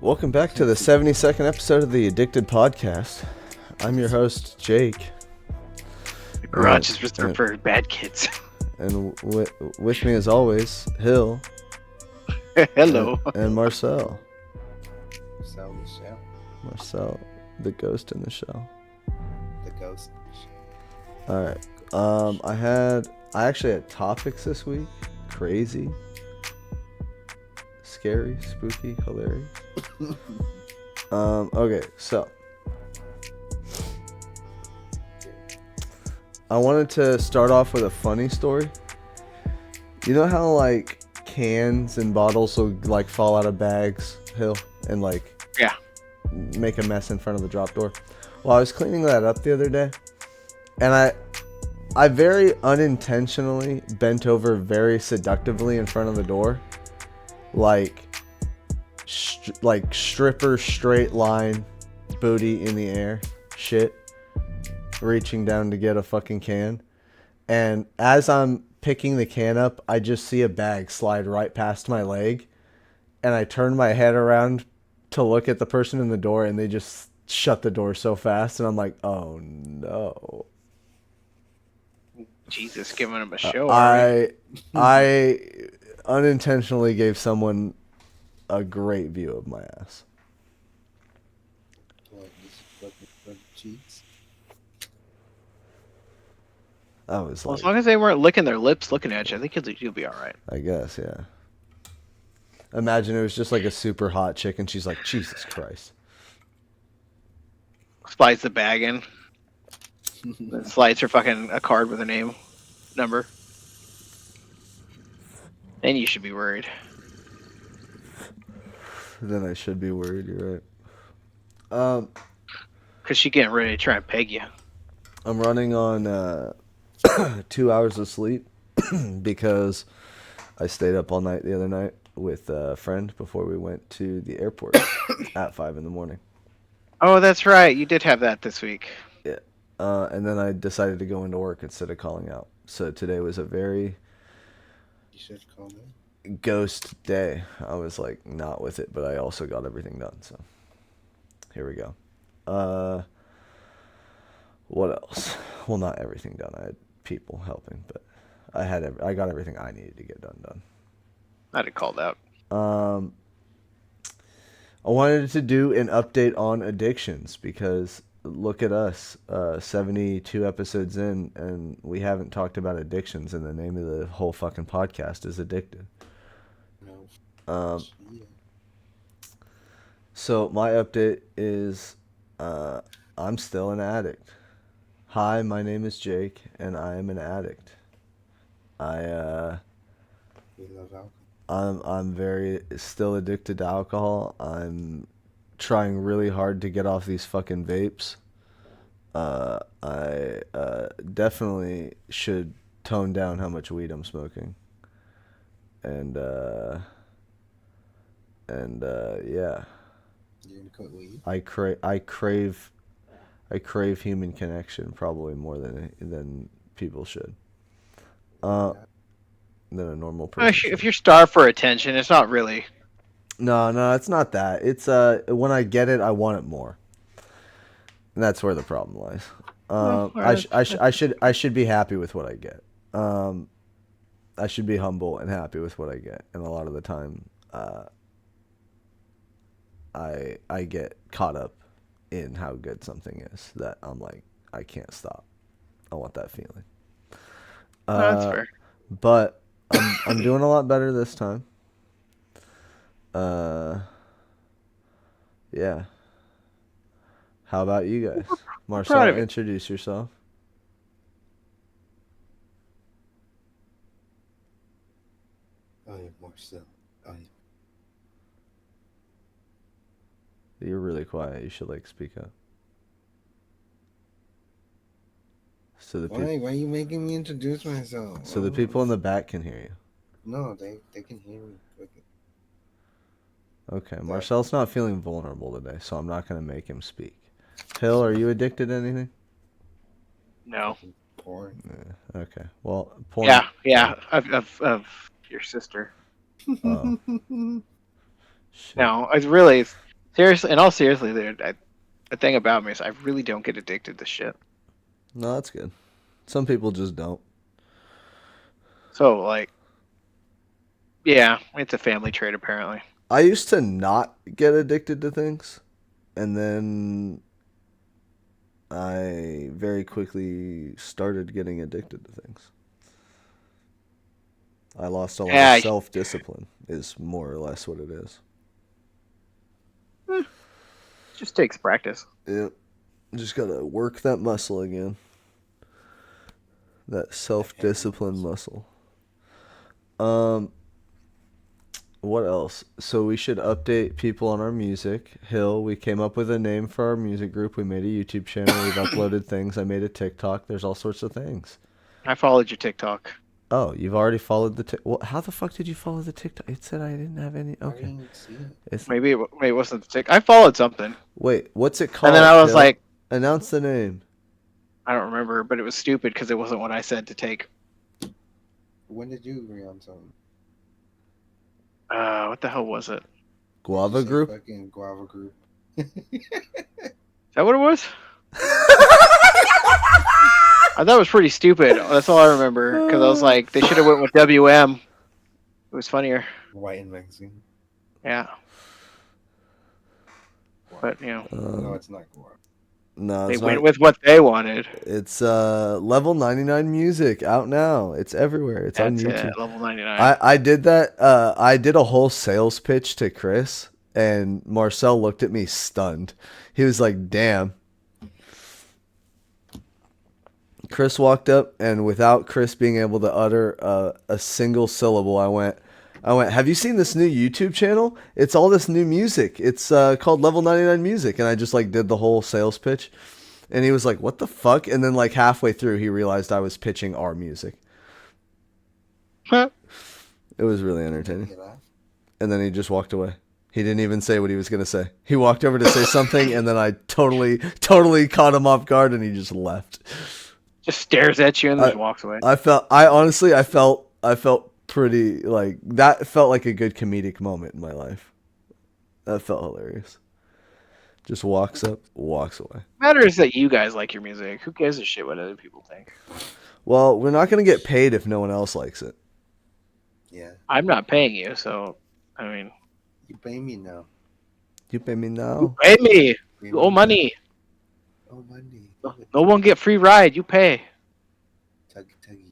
Welcome back to the 72nd episode of the Addicted Podcast. I'm your host, Jake. The garage is reserved for bad kids. And with me, as always, Hill. Hello. And Marcelle. Marcelle, the ghost in the shell. the ghost. Alright. I actually had topics this week. Crazy. Scary, spooky, hilarious. Okay, so I wanted to start off with a funny story. You know how like cans and bottles will like fall out of bags, Hill, and like make a mess in front of the drop door? Well, I was cleaning that up the other day, and I very unintentionally bent over very seductively in front of the door, like stripper straight line, booty in the air shit, reaching down to get a fucking can. And as I'm picking the can up, I just see a bag slide right past my leg, and I turn my head around to look at the person in the door, and they just shut the door so fast, and I'm like, oh no. Jesus, giving him a show. I unintentionally gave someone a great view of my ass. What, just looking for cheeks? I was Well, like, as long as they weren't licking their lips looking at you, I think you'll be alright. I guess, yeah. Imagine it was just like a super hot chick, and she's like, Jesus Christ. Slides the bag in. Then slides her fucking a card with a name, number. Then you should be worried. Then I should be worried, you're right. Because she's getting ready to try and peg you. I'm running on 2 hours of sleep because I stayed up all night the other night with a friend before we went to the airport at 5 in the morning. Oh, that's right. You did have that this week. Yeah. And then I decided to go into work instead of calling out. So today was a very You should call me. ghost day. I was like not with it, but I also got everything done. So here we go. What else? Well, not everything done. I had people helping, but I got everything I needed to get done. I'd have called out. I wanted to do an update on addictions because look at us, 72 episodes in, and we haven't talked about addictions, and the name of the whole fucking podcast is Addicted. No. So my update is I'm still an addict. Hi, my name is Jake, and I am an addict. We love alcohol. I'm very still addicted to alcohol. I'm trying really hard to get off these fucking vapes. I definitely should tone down how much weed I'm smoking. And yeah. You're gonna quit weed? I crave human connection probably more than people should. Than a normal person. If you're starved for attention, it's not really. No, it's not that. It's when I get it, I want it more, and that's where the problem lies. I should be happy with what I get. I should be humble and happy with what I get, and a lot of the time, I get caught up in how good something is that I'm like, I can't stop. I want that feeling. That's fair. But I'm doing a lot better this time. Yeah. How about you guys? Marcelle, introduce yourself. I am Marcelle. You're really quiet. You should like speak up. So the Why are you making me introduce myself? So the people in the back can hear you. No, they can hear me. Okay, Marcel's not feeling vulnerable today, so I'm not going to make him speak. Hill, are you addicted to anything? No. Porn. Yeah, okay. Well, porn. Yeah. Of your sister. Oh. Shit. No, it's really Seriously, in all seriously, the thing about me is I really don't get addicted to shit. No, that's good. Some people just don't. So like, yeah, it's a family trait apparently. I used to not get addicted to things, and then I very quickly started getting addicted to things. I lost a lot of Yeah, self-discipline, is more or less what it is. it just takes practice. Yep. Just gotta work that muscle again. That self-discipline muscle. What else? So we should update people on our music. Hill, we came up with a name for our music group. We made a YouTube channel. We've uploaded things. I made a TikTok. There's all sorts of things. I followed your TikTok. Oh, you've already followed the well, how the fuck did you follow the TikTok? It said I didn't have any. I Okay. didn't see it. Maybe it wasn't the TikTok. I followed something, Wait, what's it called? and then I was Hill? like, Announce the name. I don't remember, but it was stupid because it wasn't what I said to take. When did you agree on something? What the hell was it? Guava You said Group? Fucking Guava Group. Is that what it was? I thought it was pretty stupid. That's all I remember because I was like, they should have went with WM. It was funnier. White and Mexican. Yeah. But, you know. No, it's not Guava. No, They it's went not. with what they wanted. It's Level 99 Music out now. It's everywhere. It's on That's YouTube. it, level 99. I did that. I did a whole sales pitch to Chris, and Marcelle looked at me stunned. He was like, "Damn." Chris walked up, and without Chris being able to utter a single syllable, I went, "Have you seen this new YouTube channel? It's all this new music. It's called Level 99 Music." And I just like did the whole sales pitch, and he was like, "What the fuck?" And then like halfway through, he realized I was pitching our music. Huh? It was really entertaining. You laugh? And then he just walked away. He didn't even say what he was going to say. He walked over to say something, and then I totally caught him off guard, and he just left. Just stares at you and just walks away. I felt pretty like that. Felt like a good comedic moment in my life. That felt hilarious. Just walks up, walks away. Matters that you guys like your music. Who gives a shit what other people think? Well, we're not going to get paid if no one else likes it. Yeah. I'm not paying you, so I mean, You pay me now. You pay me you now. pay me. Pay You owe me money. now. Oh, money. No one get free ride. You pay. Tuggy, tuggy.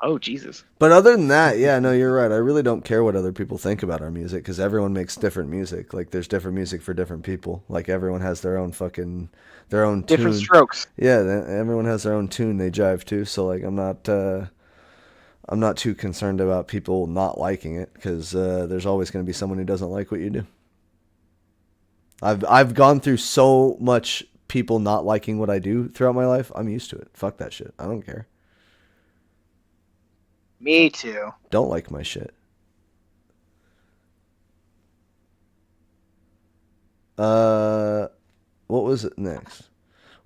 Oh Jesus. But other than that, yeah, no, you're right. I really don't care what other people think about our music because everyone makes different music. Like, there's different music for different people. Like, everyone has their own Different tune. strokes. Yeah, everyone has their own tune they jive to. So, like, I'm not too concerned about people not liking it because there's always going to be someone who doesn't like what you do. I've gone through so much people not liking what I do throughout my life. I'm used to it. Fuck that shit. I don't care. Me too. Don't like my shit. What was it next?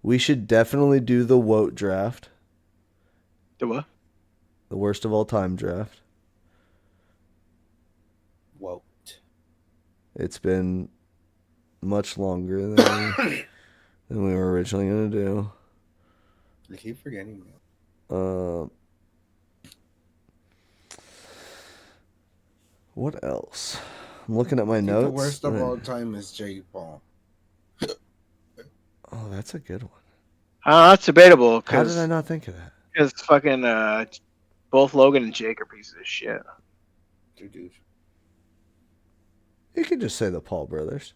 We should definitely do the WOT draft. The what? The worst of all time draft. Whoa. It's been much longer than we were originally going to do. I keep forgetting that. What else? I'm looking at my I think notes. the worst of all time is Jake Paul. Oh, that's a good one. That's debatable. How did I not think of that? Because fucking both Logan and Jake are pieces of shit. Dude. You could just say the Paul brothers.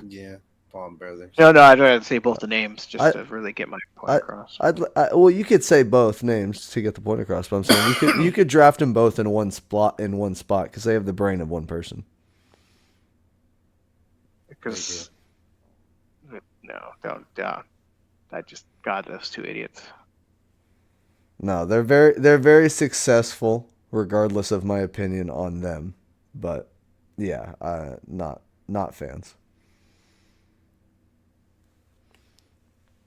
Yeah, Paul brothers. No, I'd rather say both the names just to really get my point across. Well, you could say both names to get the point across. But I'm saying you could draft them both in one spot because they have the brain of one person. Because no, don't. I just those two idiots. No, they're very successful, regardless of my opinion on them. But yeah, not fans.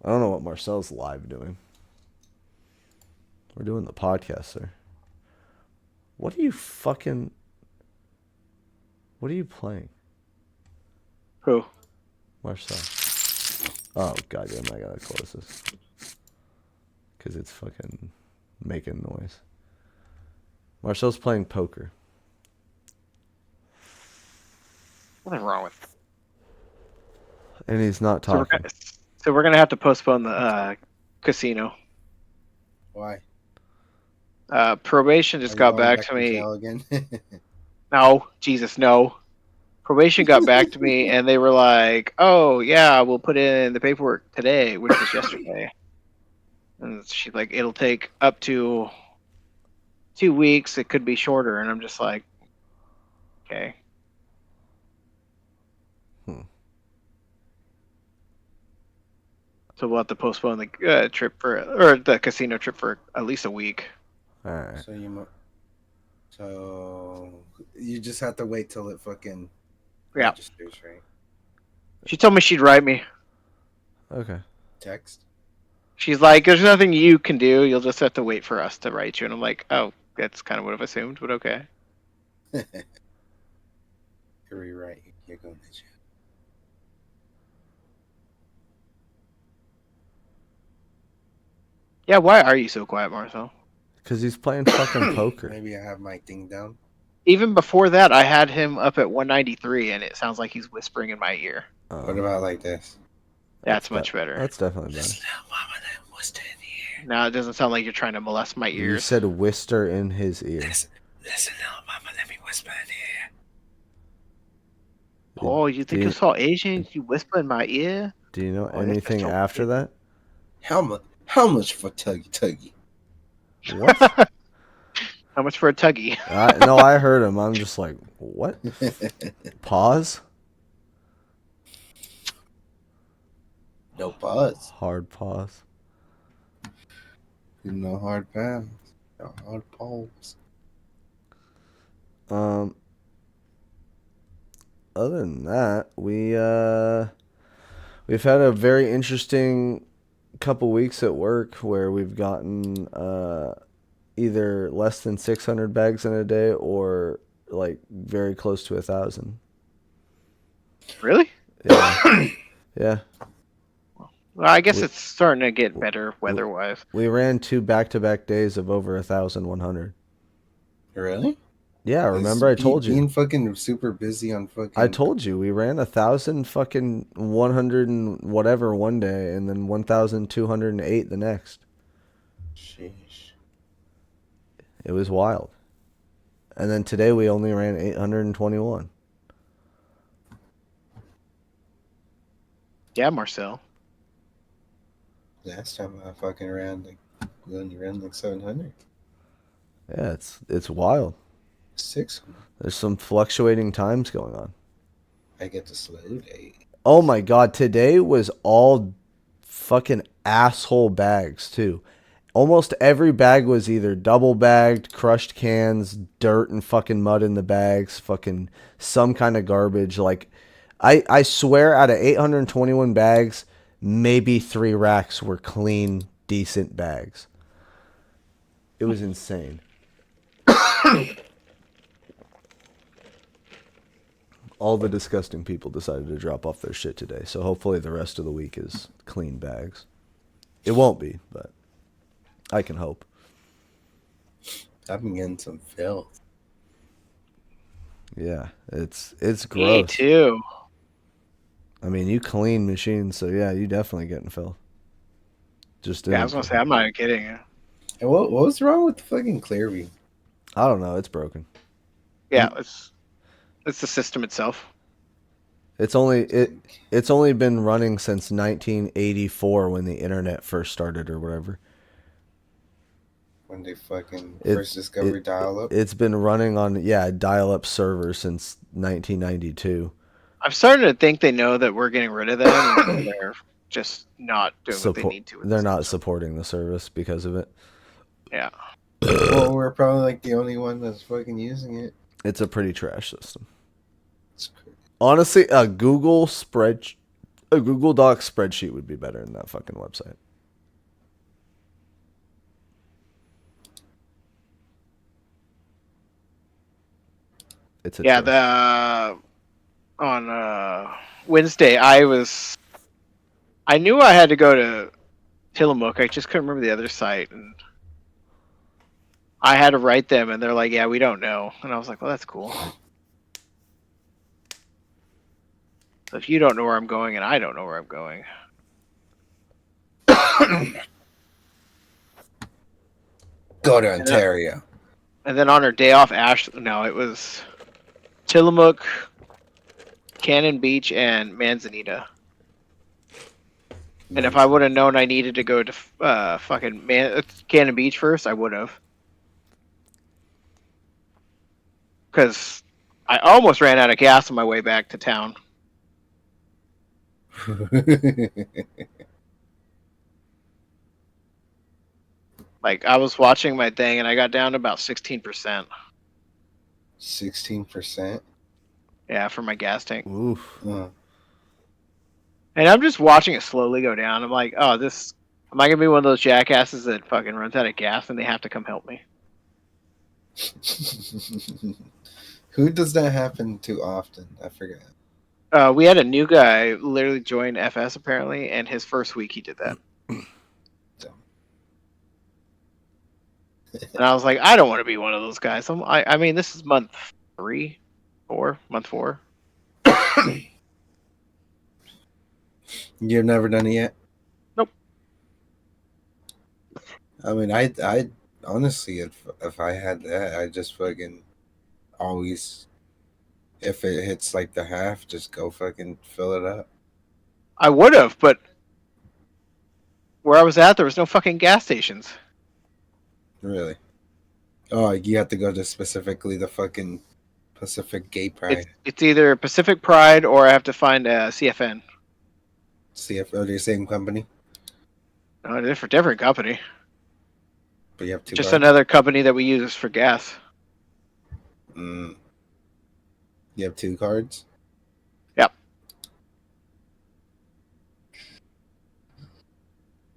I don't know what Marcel's live doing. We're doing the podcast, sir. What are you playing? Who? Marcelle. Oh goddamn! I gotta close this because it's fucking making noise. Marcel's playing poker. Nothing wrong with. And he's not talking. So we're gonna have to postpone the casino. Why? Probation just Are you got going back back to to me. jail again? No, Jesus, no. Probation got back to me, and they were like, "Oh yeah, we'll put in the paperwork today," which was yesterday. And she's like, "It'll take up to 2 weeks. It could be shorter." And I'm just like, "Okay." So we'll have to postpone the trip or the casino trip for at least a week. All right. So you just have to wait till it fucking Yeah. registers, right? She told me she'd write me. Okay. Text. She's like, "There's nothing you can do. You'll just have to wait for us to write you." And I'm like, "Oh, that's kind of what I've assumed, but okay." You're right. You're going to jail. Yeah, why are you so quiet, Marcel? Because he's playing fucking poker. Maybe I have my thing down. Even before that, I had him up at 193, and it sounds like he's whispering in my ear. What about like this? That's much better. That's definitely better. Now it doesn't sound like you're trying to molest my ears. You said whisper in his ear. Listen, little mama, let me whisper in the ear. Oh, you think you saw Asians? You whisper in my ear? Do you know anything after that? How much for Tuggy? What? How much for a tuggy? No, I heard him. I'm just like, what? Pause? No pause. Hard pause. No hard pass. No hard pause. Other than that, we've had a very interesting couple weeks at work where we've gotten either less than 600 bags in a day or like very close to 1,000. Really? Yeah. Yeah. Well, I guess it's starting to get better weather-wise. We ran 2 back-to-back days of over 1,100. Really? Yeah, remember I told you. Being fucking super busy on fucking. I told you we ran 1,000 fucking 100 and whatever one day, and then 1,208 the next. Sheesh. It was wild. And then today we only ran 821. Yeah, Marcel. Last time I fucking ran we only ran like 700. Yeah, it's wild. 600. There's some fluctuating times going on. I get the slow day. Oh my god, today was all fucking asshole bags too. Almost every bag was either double bagged, crushed cans, dirt and fucking mud in the bags, fucking some kind of garbage. Like, I swear out of 821 bags, maybe 3 racks were clean, decent bags. It was insane. All the disgusting people decided to drop off their shit today, so hopefully the rest of the week is clean bags. It won't be, but I can hope. I've been getting some filth. Yeah, it's gross. Me too. I mean, you clean machines, so yeah, you definitely getting filth. Just Yeah, I was gonna say I'm not even kidding you. And what was wrong with the fucking Clearview? I don't know. It's broken. Yeah, it's the system itself. It's only been running since 1984 when the internet first started or whatever. When they fucking first discovered dial-up? It's been running on, dial-up servers since 1992. I'm starting to think they know that we're getting rid of them and they're just not doing what they need to. They're not supporting the service because of it. Yeah. Well, we're probably like the only one that's fucking using it. It's a pretty trash system. Honestly, a Google Doc spreadsheet would be better than that fucking website. It's a trash. Wednesday, I knew I had to go to Tillamook. I just couldn't remember the other site, and I had to write them, and they're like, "Yeah, we don't know." And I was like, "Well, that's cool." So if you don't know where I'm going, and I don't know where I'm going, Go to Ontario. And then on her day off, it was Tillamook, Cannon Beach, and Manzanita. And if I would have known I needed to go to fucking Cannon Beach first, I would have. Because I almost ran out of gas on my way back to town. Like, I was watching my thing, and I got down to about 16%. 16%? Yeah, for my gas tank. Oof. And I'm just watching it slowly go down. I'm like, oh, am I going to be one of those jackasses that fucking runs out of gas and they have to come help me? Who does that happen to often? I forget. We had a new guy literally join FS apparently, and his first week he did that. And I was like, I don't want to be one of those guys. I mean, this is month 4. You've never done it yet? Nope. I mean, I honestly, if I had that, I just fucking always, if it hits like the half, just go fucking fill it up. I would have, but where I was at, there was no fucking gas stations. Really? Oh, you have to go to specifically the fucking Pacific Gay Pride. It's either Pacific Pride or I have to find a CFN. CFN, the same company? No, they're for different company. But you have two. Just cards? Another company that we use for gas. You have 2 cards? Yep.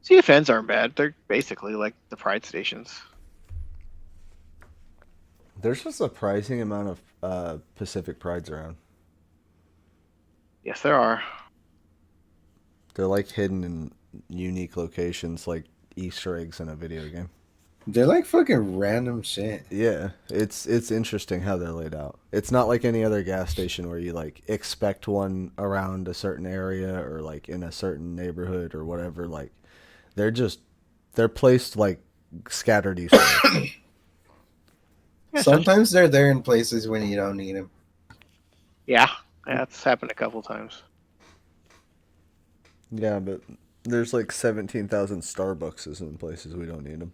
CFNs aren't bad. They're basically like the Pride stations. There's a surprising amount of Pacific Prides around. Yes, there are. They're like hidden in unique locations, like Easter eggs in a video game. They're like fucking random shit. Yeah, it's interesting how they're laid out. It's not like any other gas station where you like expect one around a certain area or like in a certain neighborhood or whatever. Like they're placed like scattered Easter eggs. Sometimes they're there in places when you don't need them. Yeah, that's happened a couple times. Yeah, but there's like 17,000 Starbucks in places we don't need them.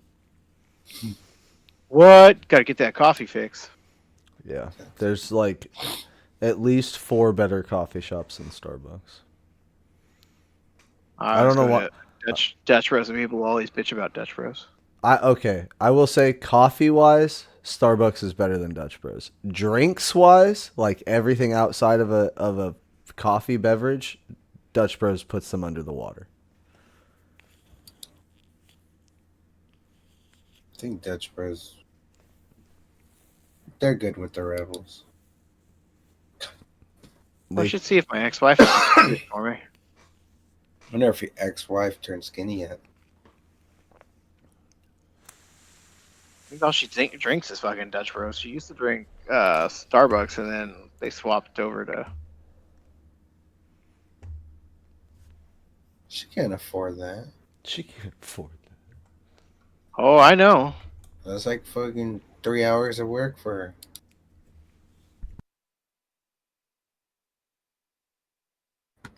What? Gotta get that coffee fix. Yeah, there's like at least 4 better coffee shops than Starbucks. I don't know what Dutch Bros. And people always bitch about Dutch Bros. I will say coffee wise, Starbucks is better than Dutch Bros. Drinks wise, like everything outside of a coffee beverage, Dutch Bros puts them under the water. I think Dutch Bros, they're good with the Rebels. I should see if my ex-wife is for me. I wonder if your ex-wife turned skinny yet. I think all she drinks is fucking Dutch Bros. She used to drink Starbucks, and then they swapped over to... She can't afford that. She can't afford that. Oh, I know. That's like fucking 3 hours of work for her.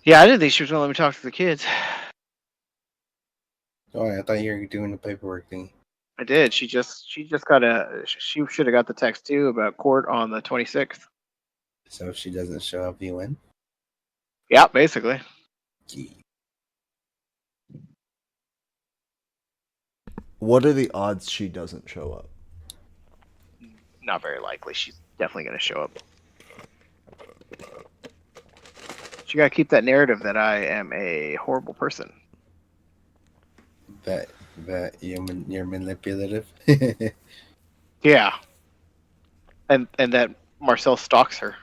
Yeah, I didn't think she was gonna let me talk to the kids. Oh, I thought you were doing the paperwork thing. I did. She just got she should have got the text too about court on the 26th. So if she doesn't show up, you win? Yeah, basically. Gee. What are the odds she doesn't show up? Not very likely. She's definitely going to show up. She got to keep that narrative that I am a horrible person. That you're manipulative. Yeah. And that Marcelle stalks her.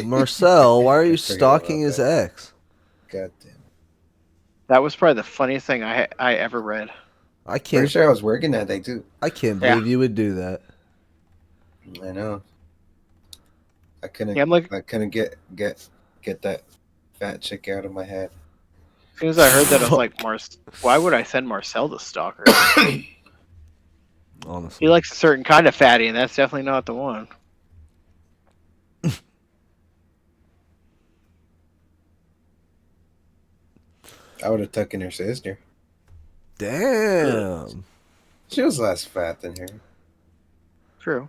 Marcelle, why are you I forgot about stalking his that. ex? God damn. That was probably the funniest thing I ever read. I Pretty can't. sure I was working that day too. I can't Yeah. believe you would do that. I know. I couldn't. Yeah, I'm like, I couldn't get that fat chick out of my head. as soon as I heard that, I was like, Fuck. why would I send Marcel to stalk her? Honestly. He likes a certain kind of fatty, and that's definitely not the one. I would have taken her sister. Damn. She was less fat than her. True.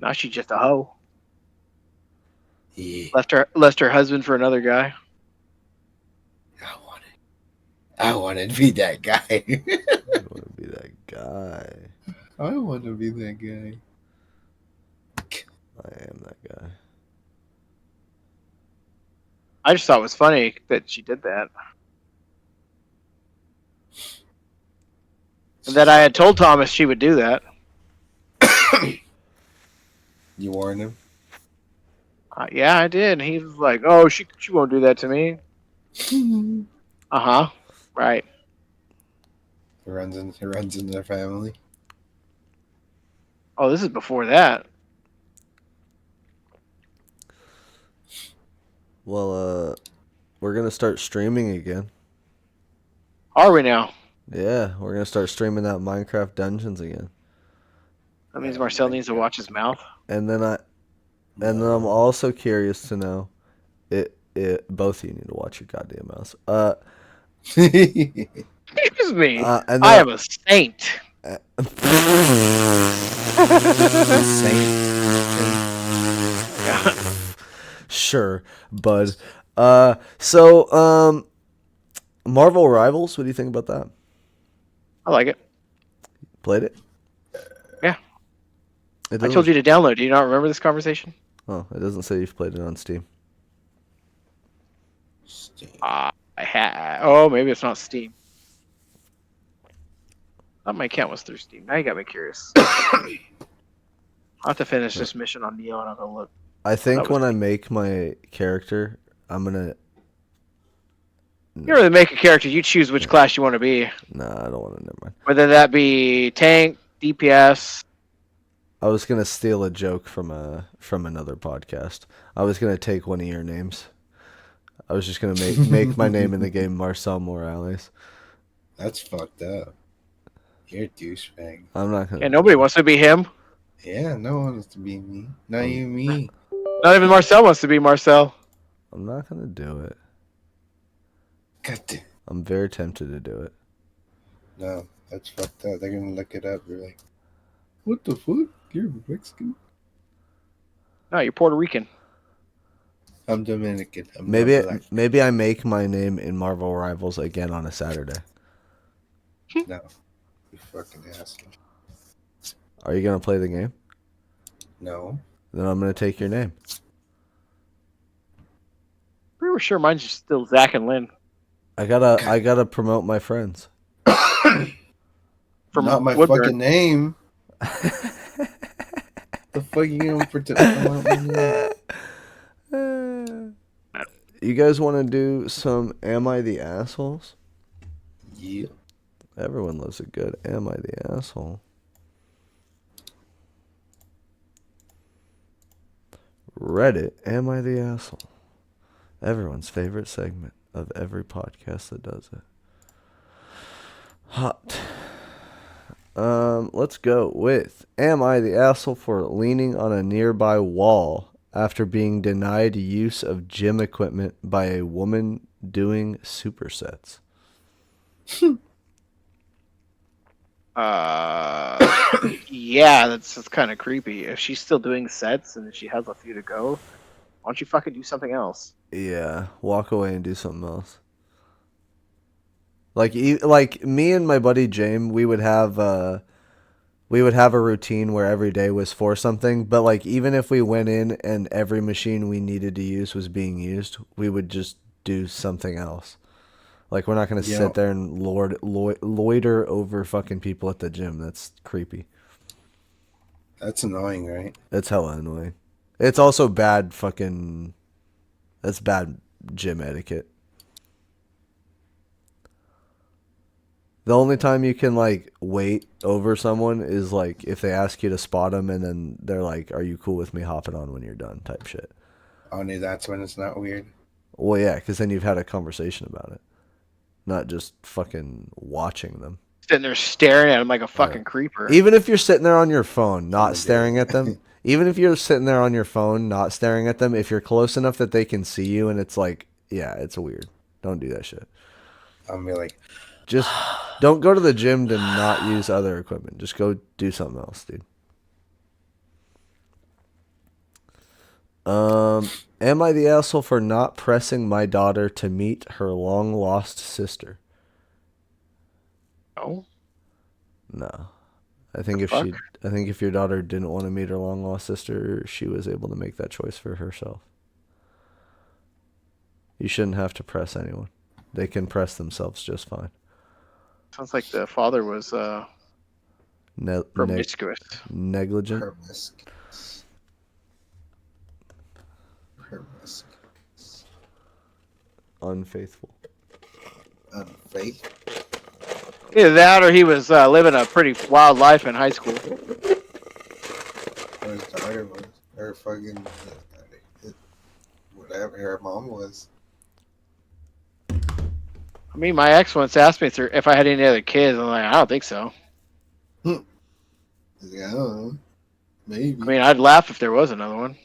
Now she's just a hoe. Yeah. Left her husband for another guy. I wanted to be that guy. I want to be that guy. I want to be that guy. I am that guy. I just thought it was funny that she did that. And that I had told Thomas she would do that. You warned him? Yeah, I did. And he was like, "Oh, she won't do that to me." Uh huh. Right. It runs in their family. Oh, this is before that. Well, we're gonna start streaming again. Are we now? Yeah, we're gonna start streaming that Minecraft Dungeons again. That means Marcel needs to watch his mouth. And then I'm also curious to know, both of you need to watch your goddamn mouths. Excuse me. And then I am a saint. Sure, bud. Marvel Rivals. What do you think about that? I like it. Played it? Yeah. It I told you to download. Do you not remember this conversation? Oh, it doesn't say you've played it on Steam. I had. Oh, maybe it's not Steam. I thought my account was through Steam. Now you got me curious. I'll have to finish this mission on Neo and I'll go look. I think when I make my character, I'm gonna. You don't really make a character. You choose which class you want to be. Nah, I don't want to. Never mind. Whether that be tank, DPS. I was gonna steal a joke from another podcast. I was gonna take one of your names. I was just gonna make my name in the game Marcel Morales. That's fucked up. You're a douchebag. I'm not gonna. Yeah, nobody wants to be him. Yeah, no one wants to be me. Not you, me. Not even Marcel wants to be Marcel. I'm not gonna do it. God damn. I'm very tempted to do it. No, that's fucked up. They're gonna look it up. You're like, what the fuck? You're Mexican? No, you're Puerto Rican. I'm Dominican. Maybe I make my name in Marvel Rivals again on a Saturday. No, you fucking asshole. Are you gonna play the game? No. Then I'm gonna take your name. Pretty sure mine's just still Zach and Lynn. I gotta promote my friends. From Not my Woodburn. fucking name. The fuck you gonna promote my name? You guys want to do some Am I the Assholes? Yeah. Everyone loves a good Am I the Asshole? Reddit, Am I the Asshole? Everyone's favorite segment of every podcast that does it. Hot. Let's go with Am I the Asshole for leaning on a nearby wall after being denied use of gym equipment by a woman doing supersets? Yeah, that's kind of creepy. If she's still doing sets and she has a few to go, why don't you fucking do something else? Yeah, walk away and do something else. Like me and my buddy James, we would have a routine where every day was for something. But like even if we went in and every machine we needed to use was being used, we would just do something else. Like we're not gonna sit there and loiter over fucking people at the gym. That's creepy. That's annoying, right? That's hella annoying. It's also bad fucking. That's bad gym etiquette. The only time you can like wait over someone is like if they ask you to spot them and then they're like, "Are you cool with me hopping on when you're done?" type shit. Only that's when it's not weird. Well, yeah, because then you've had a conversation about it, not just fucking watching them. Sitting there staring at him like a fucking creeper. Even if you're sitting there on your phone, not staring at them. Even if you're sitting there on your phone, not staring at them, if you're close enough that they can see you and it's like, yeah, it's weird. Don't do that shit. I'll be like, Just don't go to the gym to not use other equipment. Just go do something else, dude. Am I the asshole for not pressing my daughter to meet her long lost sister? No. No. I think if your daughter didn't want to meet her long lost sister, she was able to make that choice for herself. You shouldn't have to press anyone. They can press themselves just fine. Sounds like the father was promiscuous. Negligent. Promiscuous. Unfaithful. Either that or he was living a pretty wild life in high school. Or his daughter was. Or fucking whatever her mom was. I mean, my ex once asked me if I had any other kids. I'm like, I don't think so. Yeah, I don't know. Maybe. I mean, I'd laugh if there was another one.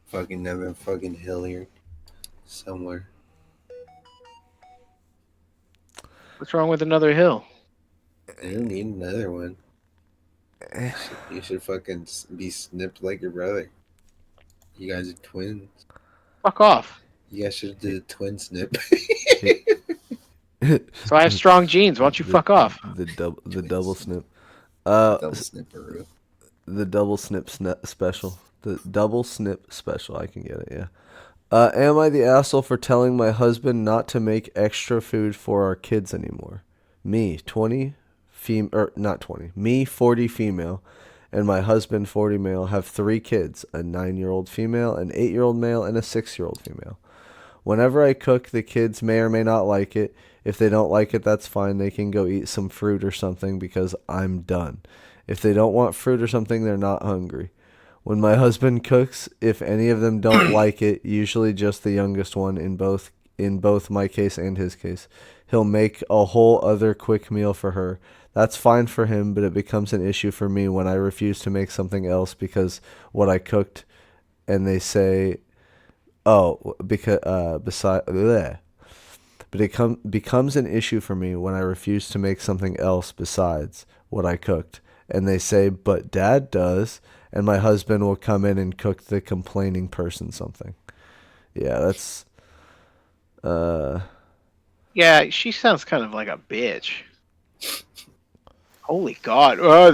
Fucking never fucking Hilliard. Somewhere. What's wrong with another hill? I don't need another one. You should fucking be snipped like your brother. You guys are twins. Fuck off. You guys should do a twin snip. So I have strong genes. Why don't you fuck off? The double snip. Double snipperoo. The double snip special. The double snip special. I can get it. Yeah. Am I the asshole for telling my husband not to make extra food for our kids anymore? Me, 20, not 20. Me, 40 female, and my husband, 40 male, have 3 kids: a 9-year-old female, an 8-year-old male, and a 6-year-old female. Whenever I cook, the kids may or may not like it. If they don't like it, that's fine. They can go eat some fruit or something because I'm done. If they don't want fruit or something, they're not hungry. When my husband cooks, if any of them don't like it, usually just the youngest one in both my case and his case, he'll make a whole other quick meal for her. That's fine for him, but it becomes an issue for me when I refuse to make something else because what I cooked, and they say, "Oh, because But it becomes an issue for me when I refuse to make something else besides what I cooked, and they say, "But Dad does." And my husband will come in and cook the complaining person something. Yeah, that's... Yeah, she sounds kind of like a bitch. Holy God. Oh,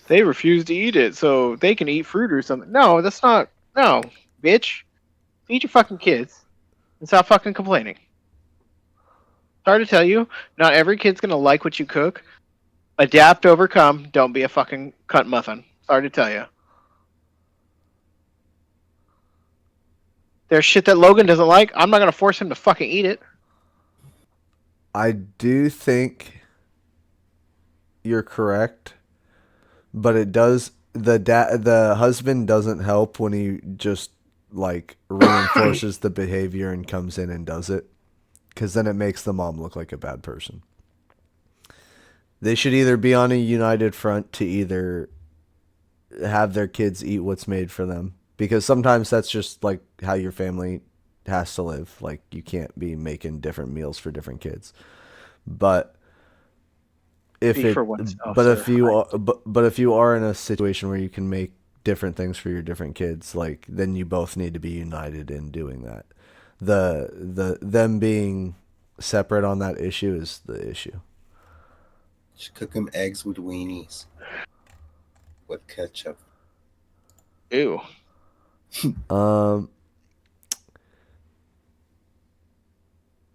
they refuse to eat it, so they can eat fruit or something. No, that's not... No, bitch. Feed your fucking kids and stop fucking complaining. Sorry to tell you, not every kid's gonna like what you cook. Adapt, overcome, don't be a fucking cunt muffin. Sorry to tell you. There's shit that Logan doesn't like. I'm not going to force him to fucking eat it. I do think you're correct, but it does... The husband doesn't help when he just, like, reinforces the behavior and comes in and does it, because then it makes the mom look like a bad person. They should either be on a united front to either have their kids eat what's made for them, because sometimes that's just like how your family has to live. Like, you can't be making different meals for different kids. But if you are in a situation where you can make different things for your different kids, like, then you both need to be united in doing that. Them being separate on that issue is the issue. Just cook them eggs with weenies. With ketchup. Ew.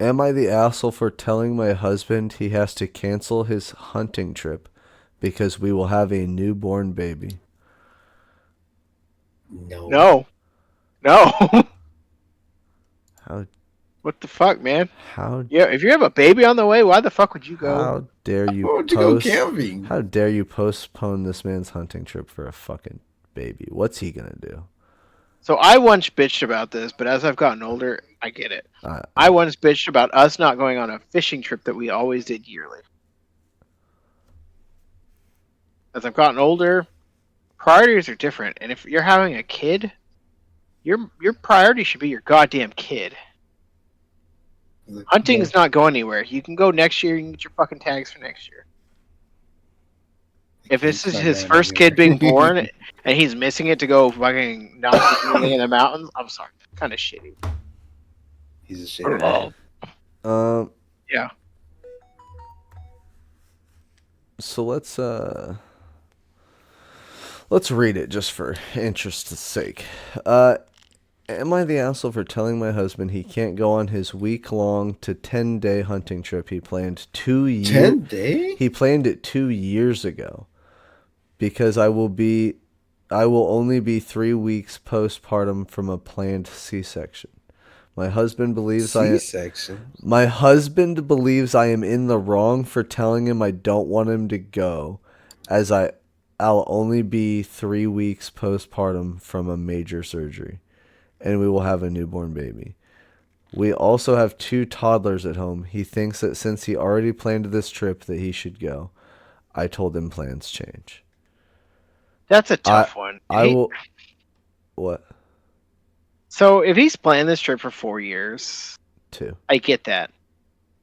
Am I the asshole for telling my husband he has to cancel his hunting trip because we will have a newborn baby? No. No. How What the fuck, man? how Yeah, if you have a baby on the way, why the fuck would you go? how dare you Why would you go camping? How dare you postpone this man's hunting trip for a fucking baby? What's he gonna do? So I once bitched about this, but as I've gotten older, I get it. I I once bitched about us not going on a fishing trip that we always did yearly. As I've gotten older, priorities are different, and if you're having a kid, your priority should be your goddamn kid. Hunting's not going anywhere. You can go next year. You can get your fucking tags for next year. If this is his first kid being born and he's missing it to go fucking not anything in the mountains, I'm sorry. Kind of shitty. He's a shitty. Yeah. So let's read it just for interest's sake. Am I the asshole for telling my husband he can't go on his week-long to 10-day hunting trip he planned 2 years? 10 days? He planned it 2 years ago. Because I will only be 3 weeks postpartum from a planned C-section. My husband believes C-section? My husband believes I am in the wrong for telling him I don't want him to go, as I'll only be 3 weeks postpartum from a major surgery, and we will have a newborn baby. We also have 2 toddlers at home. He thinks that since he already planned this trip that he should go. I told him plans change. That's a tough one. What? So if he's planning this trip for 4 years, 2. I get that.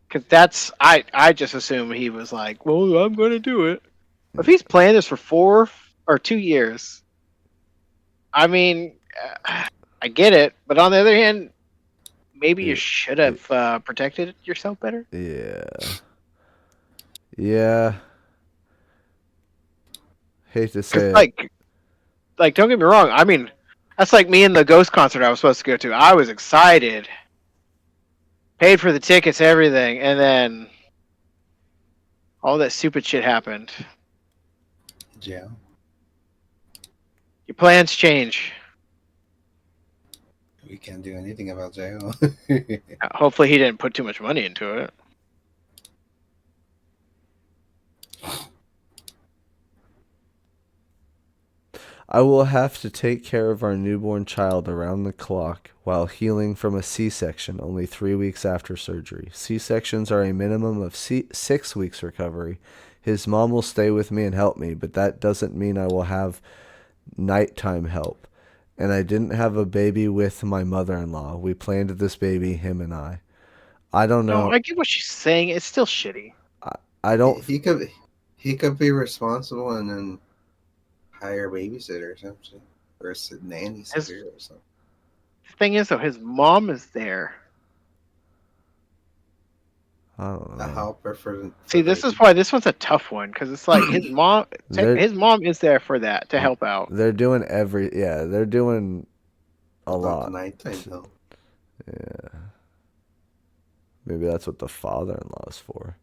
Because I just assume he was like, well, I'm going to do it. If he's planning this for 4 or 2 years, I mean, I get it. But on the other hand, maybe you should have protected yourself better. Yeah. Hate to say it. Like, don't get me wrong. I mean, that's like me and the Ghost concert I was supposed to go to. I was excited, paid for the tickets, everything, and then all that stupid shit happened. Yeah. Your plans change. We can't do anything about jail. Hopefully, he didn't put too much money into it. I will have to take care of our newborn child around the clock while healing from a C-section only 3 weeks after surgery. C-sections are a minimum of 6 weeks recovery. His mom will stay with me and help me, but that doesn't mean I will have nighttime help. And I didn't have a baby with my mother-in-law. We planned this baby, him and I. I don't know. No, I get what she's saying. It's still shitty. I don't. He could be responsible and then hire a babysitter or something, or a nanny sitter or something. The thing is, though, his mom is there. I don't know. A helper for See, this is why this one's a tough one, because it's like his mom. His mom is there for that to help out. They're doing they're doing a lot. Nighttime help. Yeah. Maybe that's what the father-in-law is for.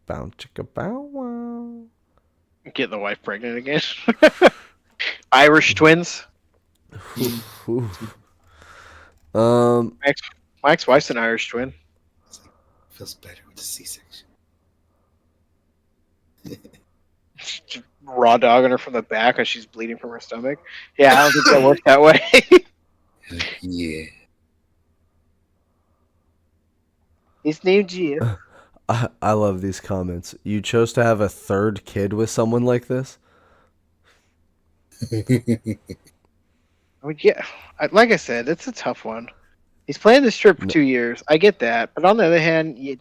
Bow chicka bow wow. Get the wife pregnant again. Irish twins. My ex-wife's an Irish twin. Feels better with the C-section. Raw dogging her from the back as she's bleeding from her stomach. Yeah, I don't think that works that way. Yeah. His name Jeff. I love these comments. You chose to have a third kid with someone like this? I mean, yeah, like I said, it's a tough one. He's planned this trip for 2 years. I get that, but on the other hand, you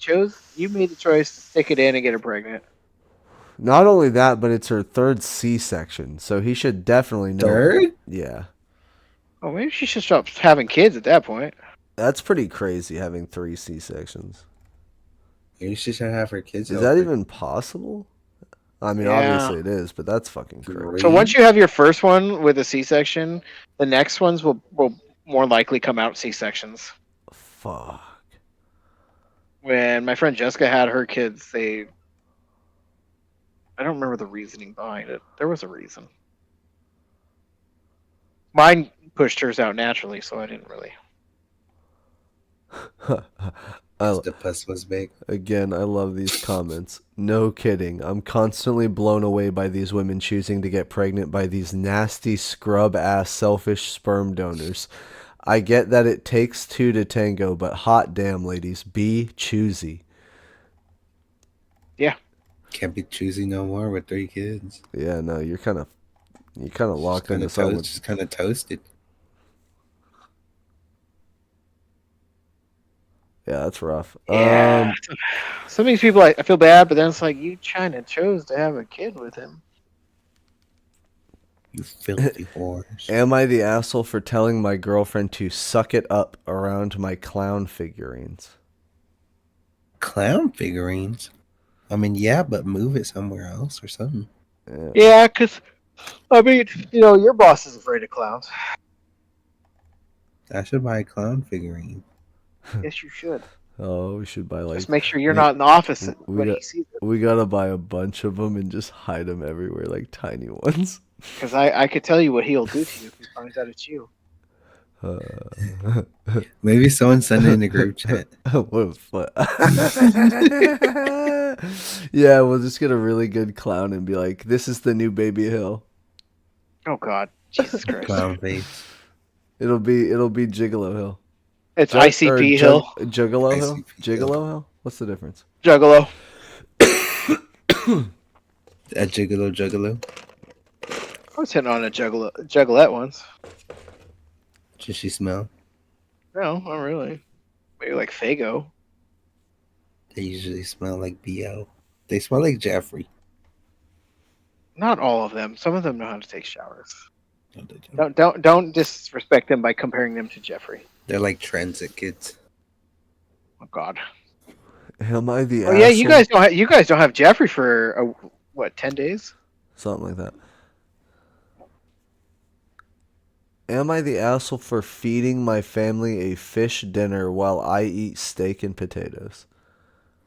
made the choice to stick it in and get her pregnant. Not only that, but it's her 3rd C-section, so he should definitely know. 3rd? Yeah. Oh, maybe she should stop having kids at that point. That's pretty crazy, having 3 C-sections. Maybe she should have her kids. Is that even possible? I mean, obviously it is, but that's fucking crazy. So once you have your first one with a C-section, the next ones will more likely come out C-sections. Fuck. When my friend Jessica had her kids, I don't remember the reasoning behind it. There was a reason. Mine pushed hers out naturally, so I didn't really. The puss was big. Again, I love these comments. No kidding. I'm constantly blown away by these women choosing to get pregnant by these nasty scrub-ass selfish sperm donors. I get that it takes two to tango, but hot damn, ladies, be choosy. Yeah. Can't be choosy no more with 3 kids. Yeah, no, you're kind of locked into something. Just kind of toasted. Yeah, that's rough. Yeah. Some of these people, I feel bad, but then it's like you China chose to have a kid with him. You filthy whores. Am I the asshole for telling my girlfriend to suck it up around my clown figurines? Clown figurines? I mean, yeah, but move it somewhere else or something. Yeah, because, I mean, your boss is afraid of clowns. I should buy a clown figurine. Yes, you should. Oh, we should buy Just make sure you're not in the office when he sees it. We gotta buy a bunch of them and just hide them everywhere like tiny ones. Because I could tell you what he'll do to you if he finds out it's you. Maybe someone send it in the group chat. What? Yeah, we'll just get a really good clown and be like, "This is the new Baby Hill." Oh God, Jesus Christ! Clown face. It'll be Gigolo Hill. It's ICP Hill. Juggalo Hill. ICP Gigolo Hill. What's the difference? Juggalo. A juggalo. I was hitting on a juggalette once. Does she smell? No, not really. Maybe like Fago. They usually smell like BO. They smell like Jeffrey. Not all of them. Some of them know how to take showers. No, they don't. Don't disrespect them by comparing them to Jeffrey. They're like transit kids. Oh God. Am I the Oh asshole? yeah, you guys don't have Jeffrey for 10 days? Something like that. Am I the asshole for feeding my family a fish dinner while I eat steak and potatoes?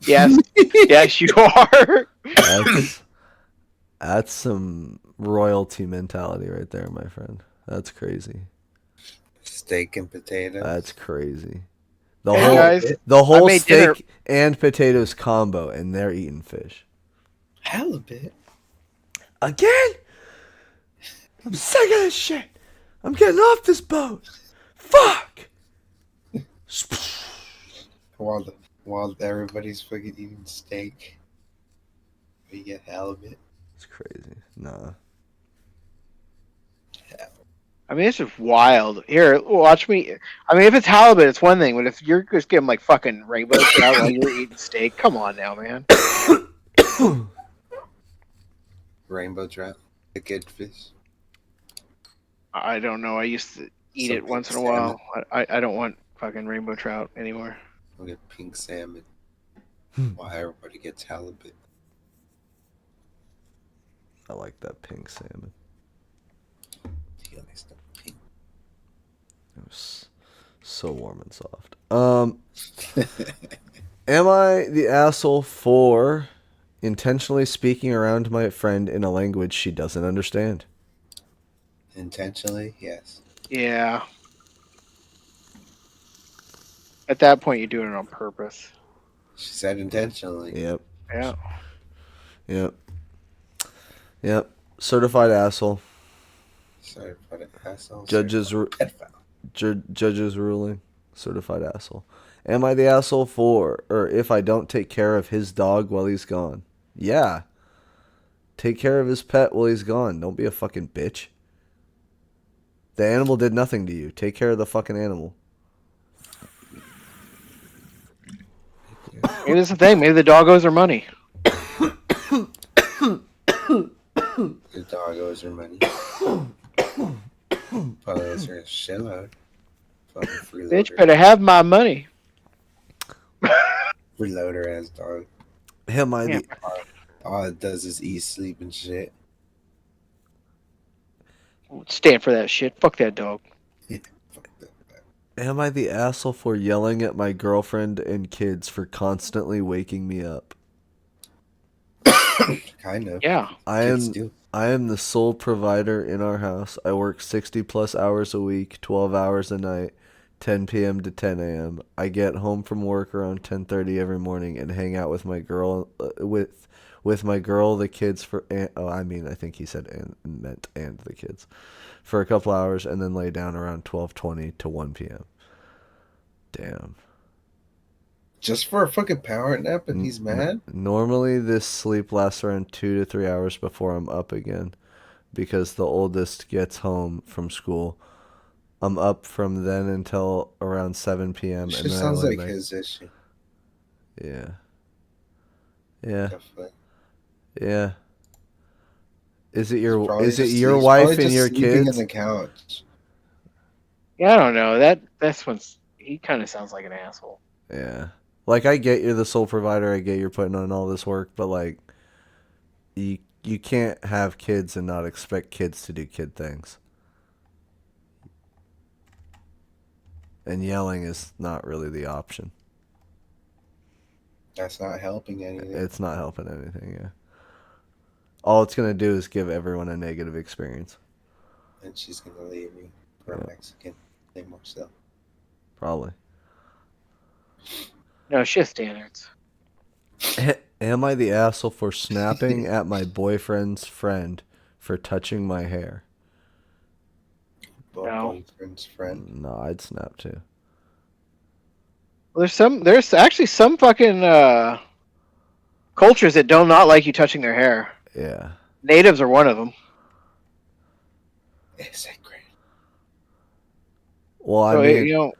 Yes. Yes, you are. That's some royalty mentality right there, my friend. That's crazy. Steak and potatoes. That's crazy. Guys, The whole steak dinner. and potatoes combo, and they're eating fish. Halibut. Again? I'm sick of this shit. I'm getting off this boat. Fuck. While everybody's fucking eating steak, we get halibut. It's crazy. Nah. I mean, it's just wild. Here, watch me. I mean, if it's halibut, it's one thing, but if you're just getting like fucking rainbow trout while you're eating steak, come on now, man. Rainbow trout, the good fish. I don't know. I used to eat it once in a while. I don't want fucking rainbow trout anymore. We'll get pink salmon. While everybody gets halibut. I like that pink salmon. He likes the pink. It was so warm and soft. Am I the asshole for intentionally speaking around my friend in a language she doesn't understand? Intentionally, yes. Yeah. At that point, you're doing it on purpose. She said intentionally. Yep. Yeah. Yep. Certified asshole. Sorry for the asshole. Judge's ruling. Certified asshole. Am I the asshole for, or if I don't take care of his dog while he's gone? Yeah. Take care of his pet while he's gone. Don't be a fucking bitch. The animal did nothing to you. Take care of the fucking animal. Maybe that's the thing. Maybe the dog owes her money. The dog owes her money. Probably owes her a shitload. Fucking freeloader. Bitch, better have my money. Freeloader ass dog. Am I the... All it does is eat, sleep, and shit. Stand for that shit. Fuck that dog. Fuck that. Am I the asshole for yelling at my girlfriend and kids for constantly waking me up? Kind of. Yeah. I I am the sole provider in our house. I work 60 plus hours a week, 12 hours a night, 10 p.m. to 10 a.m. I get home from work around 10:30 every morning and hang out with my girl with my girl, the kids for I think he said and the kids for a couple hours and then lay down around 12:20 to 1 p.m. Damn. Just for a fucking power nap and he's mad? Normally this sleep lasts around 2 to 3 hours before I'm up again because the oldest gets home from school. I'm up from then until around 7 p.m. It and then sounds like his issue. Yeah. Yeah. Definitely. Yeah. Is it your He's wife and your sleeping kids? on the couch. Yeah, I don't know. That's what's he kind of sounds like an asshole. Yeah. Like I get you're the sole provider, I get you're putting on all this work, but like you can't have kids and not expect kids to do kid things. And yelling is not really the option. That's not helping anything. It's not helping anything, yeah. All it's going to do is give everyone a negative experience. And she's going to leave me for a Mexican named Marcelle. Probably. No, she has standards. Am I the asshole for snapping at my boyfriend's friend for touching my hair? Boyfriend's friend? No, I'd snap too. Well, there's actually some fucking cultures that do not like you touching their hair. Yeah. Natives are one of them. Is that great? Well, So, I mean,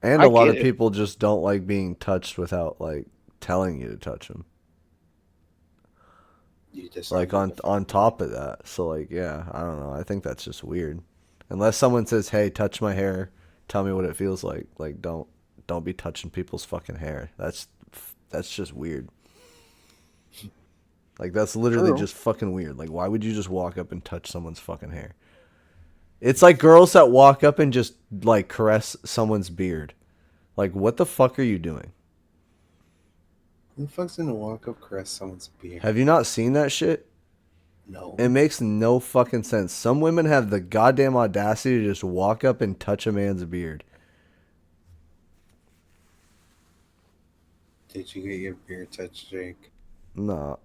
and a lot of people just don't like being touched without like telling you to touch them. You just like on top of that. So like, yeah, I don't know. I think that's just weird. Unless someone says, "Hey, touch my hair. Tell me what it feels like." Like, don't be touching people's fucking hair. That's just weird. Like, that's literally just fucking weird. Like, why would you just walk up and touch someone's fucking hair? It's like girls that walk up and just, like, caress someone's beard. Like, what the fuck are you doing? Who the fuck's gonna walk up caress someone's beard? Have you not seen that shit? No. It makes no fucking sense. Some women have the goddamn audacity to just walk up and touch a man's beard. Did you get your beard touched, Jake? No.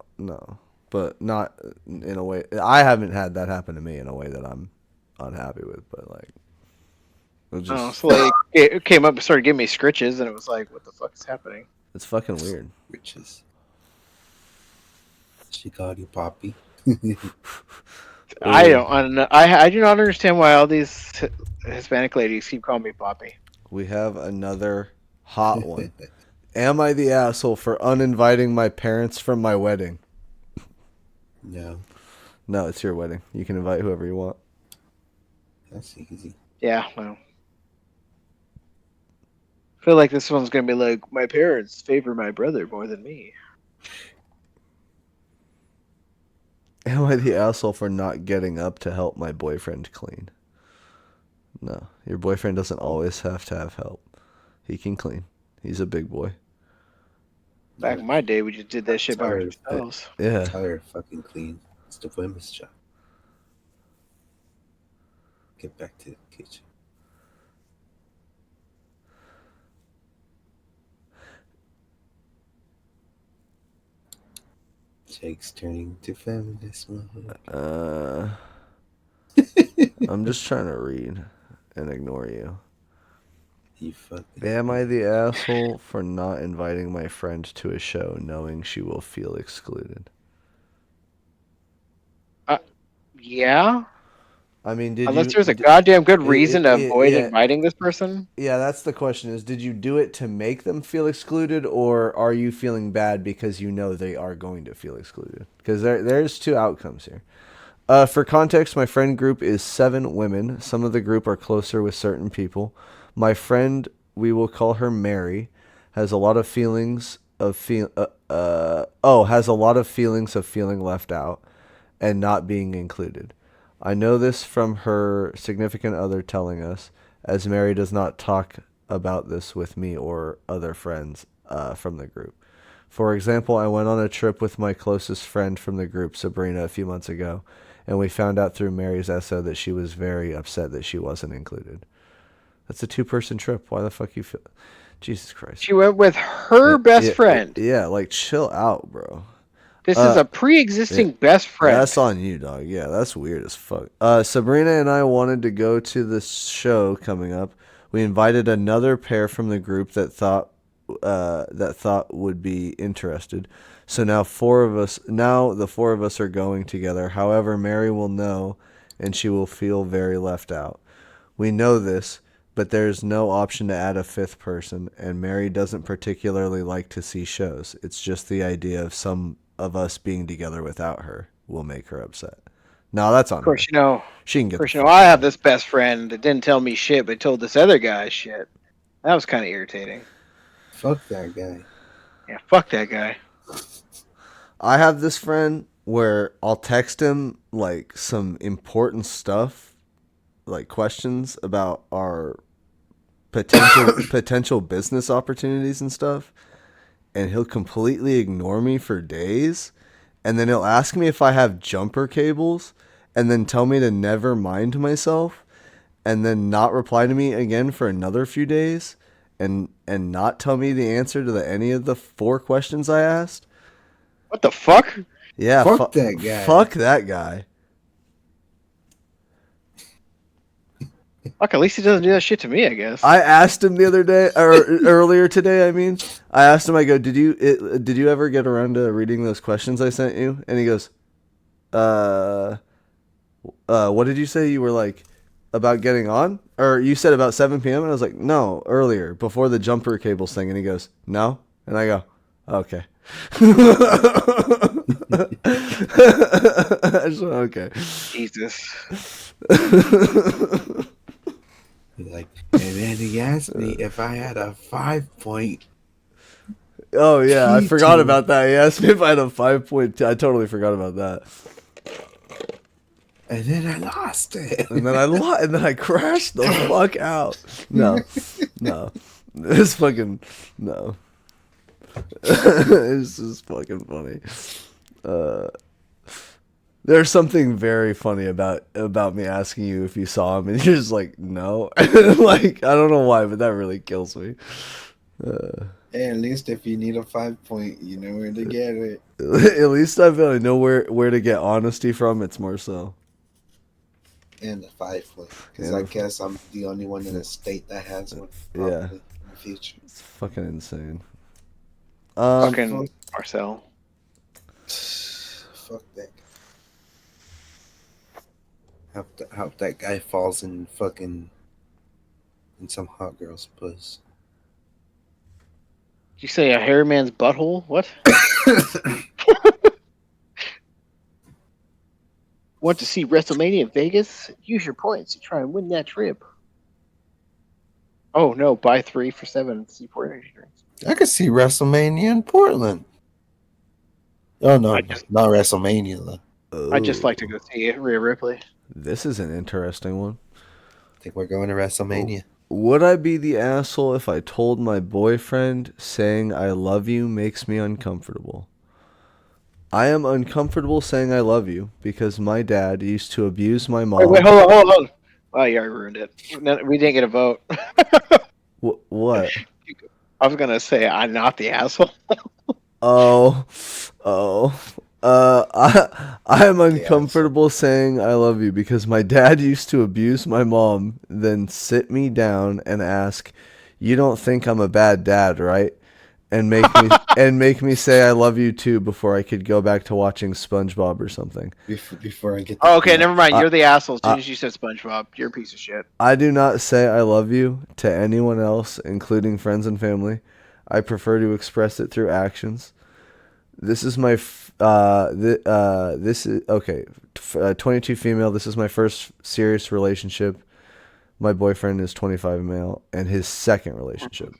But not in a way. I haven't had that happen to me in a way that I'm unhappy with, but like. So like it came up and started giving me scritches, and it was like, what the fuck is happening? It's fucking weird. Scritches. She called you Poppy. I do not understand why all these Hispanic ladies keep calling me Poppy. We have another hot one. Am I the asshole for uninviting my parents from my wedding? No. No, it's your wedding. You can invite whoever you want. That's easy. Yeah, well. I feel like this one's going to be like, my parents favor my brother more than me. Am I the asshole for not getting up to help my boyfriend clean? No, your boyfriend doesn't always have to have help. He can clean. He's a big boy. Back in my day, we just did that shit by ourselves. Yeah. Tell her fucking clean. It's the women's job. Get back to the kitchen. Jake's turning to feminist mode. I'm just trying to read and ignore you. You fucking. Am I the asshole for not inviting my friend to a show knowing she will feel excluded? Yeah. I mean, unless there's a goddamn good reason to avoid inviting this person. Yeah, that's the question is, did you do it to make them feel excluded, or are you feeling bad because you know they are going to feel excluded? Because there's two outcomes here. For context, my friend group is 7 women. Some of the group are closer with certain people. My friend, we will call her Mary, has a lot of feelings of feeling left out and not being included. I know this from her significant other telling us, as Mary does not talk about this with me or other friends from the group. For example, I went on a trip with my closest friend from the group, Sabrina, a few months ago, and we found out through Mary's SO that she was very upset that she wasn't included. That's a 2-person trip. Why the fuck you feel? Jesus Christ. She went with her best friend. Yeah, like chill out, bro. This is a pre-existing best friend. That's on you, dog. Yeah, that's weird as fuck. Sabrina and I wanted to go to this show coming up. We invited another pair from the group that thought would be interested. So now the 4 of us are going together. However, Mary will know, and she will feel very left out. We know this, but there's no option to add a 5th person, and Mary doesn't particularly like to see shows. It's just the idea of some of us being together without her will make her upset. No, that's on her. Of course, she can get. Of course, I have this best friend that didn't tell me shit, but told this other guy shit. That was kind of irritating. Fuck that guy. Yeah, fuck that guy. I have this friend where I'll text him like some important stuff, like questions about our potential business opportunities and stuff, and he'll completely ignore me for days, and then he'll ask me if I have jumper cables, and then tell me to never mind myself, and then not reply to me again for another few days, and not tell me the answer to any of the 4 questions I asked. What the fuck? Yeah, fuck that guy. Fuck that guy. Fuck, at least he doesn't do that shit to me, I guess. I asked him the other day, or earlier today, I mean. I asked him, I go, did you ever get around to reading those questions I sent you? And he goes, what did you say? You were like, about getting on? Or you said about 7 p.m.? And I was like, no, earlier, before the jumper cables thing. And he goes, no? And I go, okay. Okay. Jesus. Like, and then he asked me if I had a 5-point. Oh yeah, I forgot about that. He asked me if I had a 5-point. I totally forgot about that. And then I lost it. And then I crashed the fuck out. No. It's fucking no. It's just fucking funny. There's something very funny about me asking you if you saw him, and you're just like, no. Like, I don't know why, but that really kills me. Hey, at least if you need a 5-point, you know where to get it. At least I feel I know where to get honesty from. It's Marcelle. And a 5-point. Because I guess I'm the only one in the state that has one. Yeah. In the future. It's fucking insane. Fucking Marcelle. Fuck that. Hope that guy falls in some hot girl's puss. Did you say a hairy man's butthole? What? Want to see WrestleMania in Vegas? Use your points to try and win that trip. Oh no, buy 3 for 7 C4 energy drinks. I could see WrestleMania in Portland. Oh no, not WrestleMania though. I'd just like to go see Rhea Ripley. This is an interesting one. I think we're going to WrestleMania. Would I be the asshole if I told my boyfriend saying I love you makes me uncomfortable? I am uncomfortable saying I love you because my dad used to abuse my mom. Wait, hold on. Oh, yeah, I ruined it. We didn't get a vote. What? I was going to say I'm not the asshole. I am uncomfortable saying I love you because my dad used to abuse my mom, then sit me down and ask, "You don't think I'm a bad dad, right?" And make me say I love you too before I could go back to watching SpongeBob or something. Before I get. Oh, okay, never mind. You're the asshole. As soon as you said SpongeBob, you're a piece of shit. I do not say I love you to anyone else, including friends and family. I prefer to express it through actions. This is my this is okay. 22 female. This is my first serious relationship. My boyfriend is 25 male, and his second relationship.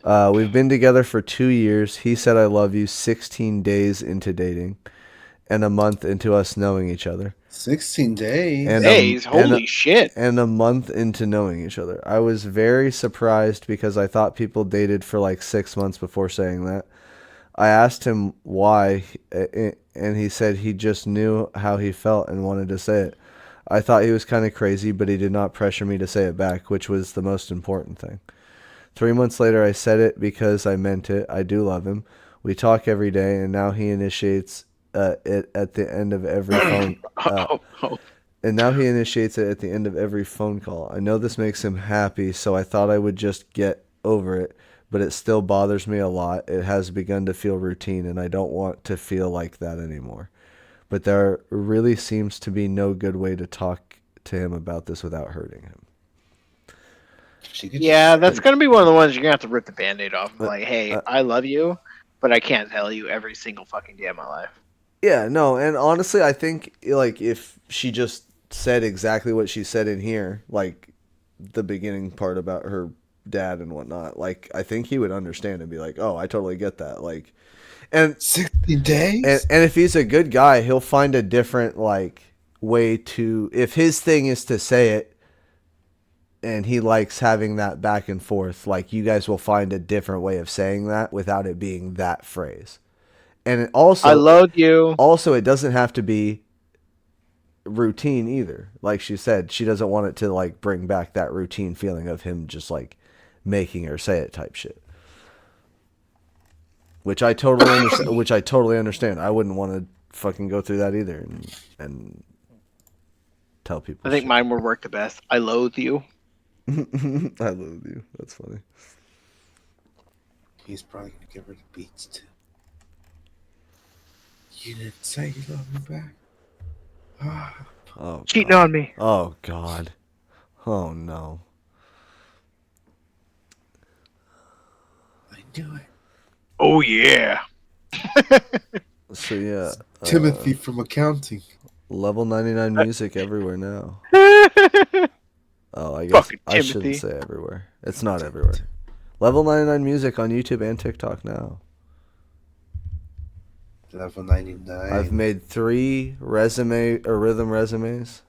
We've been together for 2 years. He said I love you 16 days into dating, and a month into us knowing each other. 16 days. Holy shit! And a month into knowing each other. I was very surprised because I thought people dated for like 6 months before saying that. I asked him why, and he said he just knew how he felt and wanted to say it. I thought he was kind of crazy, but he did not pressure me to say it back, which was the most important thing. 3 months later, I said it because I meant it. I do love him. We talk every day, and now he initiates it at the end of every phone. And now he initiates it at the end of every phone call. I know this makes him happy, so I thought I would just get over it, but it still bothers me a lot. It has begun to feel routine, and I don't want to feel like that anymore. But there really seems to be no good way to talk to him about this without hurting him. Yeah, that's going to be one of the ones you're going to have to rip the Band-Aid off. Like, hey, I love you, but I can't tell you every single fucking day of my life. Yeah, no, and honestly, I think, like, if she just said exactly what she said in here, like, the beginning part about her dad and whatnot, like, I think he would understand and be like, oh, I totally get that. Like, and 60 days? And if he's a good guy, he'll find a different, like, way to, if his thing is to say it, and he likes having that back and forth, like, you guys will find a different way of saying that without it being that phrase. And it also, I love you. Also, it doesn't have to be routine either. Like she said, she doesn't want it to, like, bring back that routine feeling of him just, like, making her say it type shit. Which I totally understand. Which I totally understand. I wouldn't want to fucking go through that either and tell people. I think mine would work the best. I loathe you. I loathe you. That's funny. He's probably gonna give her the beats too. You didn't say you love me back. Oh, cheating God. on me. Oh God. Oh no. I knew it. Oh yeah. So yeah. Timothy from accounting. Level 99 music everywhere now. Oh, I guess Fucking I Timothy. shouldn't say everywhere. It's not everywhere. Level 99 music on YouTube and TikTok now. Level 99. I've made 3 rhythm resumes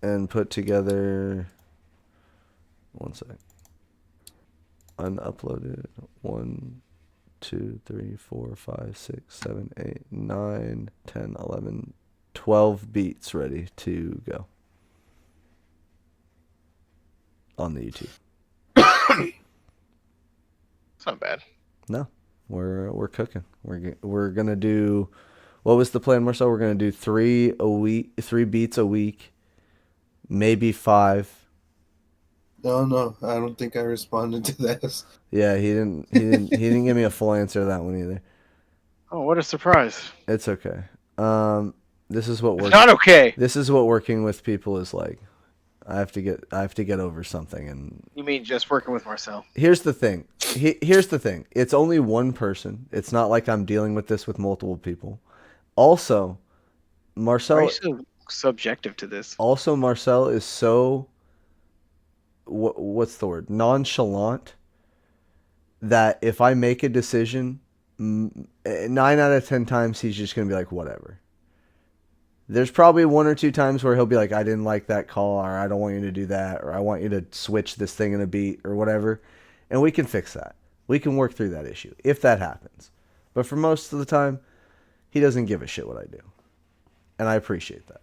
and put together. One sec. Unuploaded. 1, 2, 3, 4, 5, 6, 7, 8, 9, 10, 11, 12 beats ready to go on the YouTube. It's not bad. No, we're cooking. We're gonna do. What was the plan, Marcel? We're gonna do 3 beats a week, maybe 5. No, I don't think I responded to this. Yeah, he didn't give me a full answer to that one either. Oh, what a surprise! It's okay. This is what It's not okay. This is what working with people is like. I have to get over something, and You mean just working with Marcelle? here's the thing. Here's the thing. It's only one person. It's not like I'm dealing with this with multiple people. Also, Marcelle. Why are you so subjective to this? Also, Marcelle is so. What's the word? Nonchalant. That if I make a decision, 9 out of 10 times he's just gonna be like, whatever. There's probably 1 or 2 times where he'll be like, I didn't like that call, or I don't want you to do that, or I want you to switch this thing in a beat, or whatever. And we can fix that. We can work through that issue, if that happens. But for most of the time, he doesn't give a shit what I do. And I appreciate that.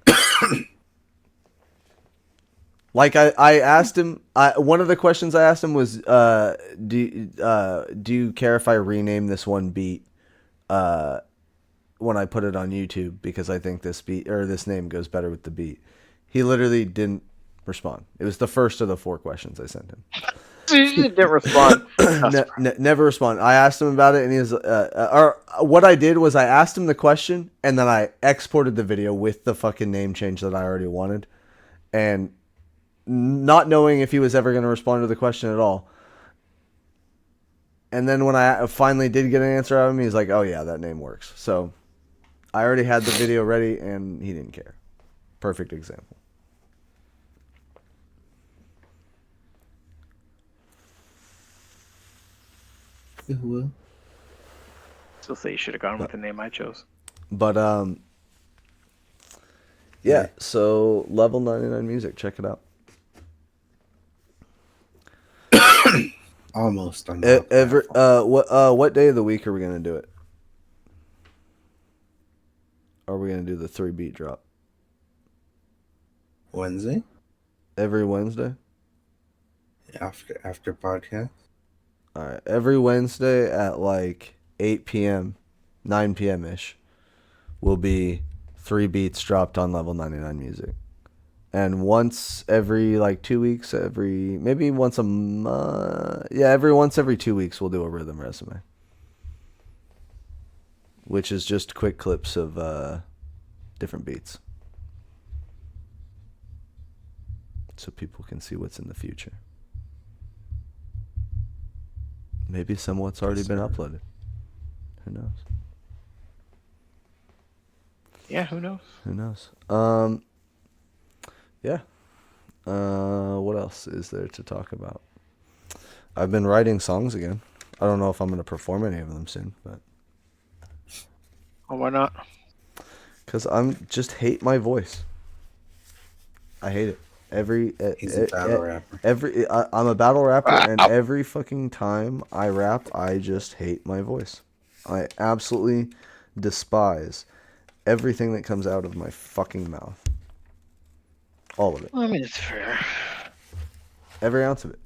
Like, I asked him, one of the questions I asked him was, do you care if I rename this one beat when I put it on YouTube, because I think this beat or this name goes better with the beat? He literally didn't respond. It was the first of the 4 questions I sent him. He didn't respond. Never respond. I asked him about it, and he was, or what I did was I asked him the question, and then I exported the video with the fucking name change that I already wanted, and not knowing if he was ever going to respond to the question at all. And then when I finally did get an answer out of him, he's like, oh yeah, that name works. So I already had the video ready, and he didn't care. Perfect example. Well, Still say you should have gone with the name I chose. But yeah. So Level 99 Music, check it out. almost on the What day of the week are we gonna do it? Are we gonna do the 3-beat drop? Wednesday? Every Wednesday? After podcast? Alright. Every Wednesday at like 8 p.m., 9 p.m. ish will be 3 beats dropped on Level 99 Music. And once every like 2 weeks, maybe once a month. Yeah, every 2 weeks we'll do a rhythm resume. Which is just quick clips of different beats. So people can see what's in the future. Maybe some of what's already been uploaded. Who knows? Yeah, who knows? Who knows? Yeah. What else is there to talk about? I've been writing songs again. I don't know if I'm going to perform any of them soon, but... Oh, why not? Because I'm just hate my voice. I hate it. He's a battle rapper. I'm a battle rapper, and every fucking time I rap, I just hate my voice. I absolutely despise everything that comes out of my fucking mouth. All of it. I mean, it's fair. Every ounce of it.